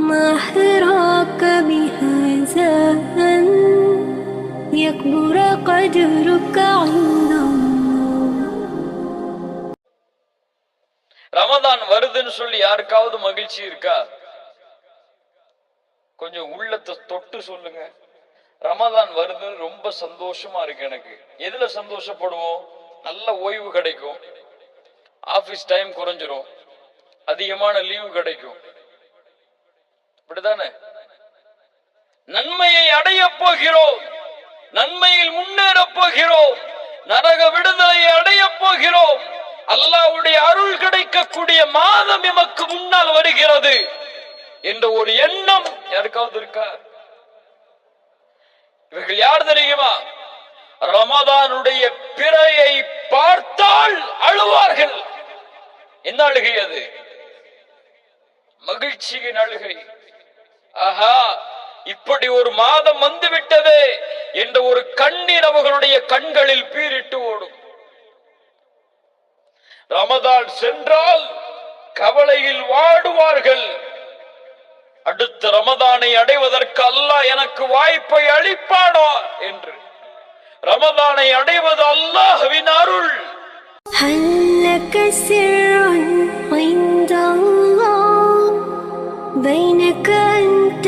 ما حراك بهذا أن يكبر قدرك عند الله. ரமதான் வருதுன்னு சொல்லி யாருக்காவது மகிழ்ச்சி இருக்கா? கொஞ்சம் உள்ளத்தை தொட்டு சொல்லுங்க. ரமதான் வருதுன்னு ரொம்ப சந்தோஷமா இருக்கு எனக்கு. எதுல சந்தோஷப்படுவோம்? நல்ல ஓய்வு கிடைக்கும், ஆபீஸ் டைம் குறைஞ்சிரும், அதிகமான லீவு கிடைக்கும். இப்படிதானே? நன்மையை அடைய போகிறோம், நன்மையில் முன்னேற போகிறோம், நரக விடுதலையை அடைய போகிறோம், அல்லாஹ்வுடைய அருள் கிடைக்கக்கூடிய மாதம் எமக்கு முன்னால் வருகிறது என்ற ஒரு எண்ணம் யாருக்காவது இருக்கா? இவர்கள் யார் தெரியுமா? ரமதானுடைய பிறையை பார்த்தால் அழுவார்கள். என்ன அழுகை அது? மகிழ்ச்சியின் அழுகை. ஆஹா, இப்படி ஒரு மாதம் வந்துவிட்டதே என்ற ஒரு கண்ணீர் அவர்களுடைய கண்களில் பீரிட்டு ஓடும். ரமதான் சென்றால் கவலையில் வாடுவார்கள். அடுத்த ரமதானை அடைவதற்கு அல்லாஹ் எனக்கு வாய்ப்பை அளிப்பானா என்று. ரமதானை அடைவது அல்லாஹ்வின் அருள். هل لك سر عند الله بينك أنت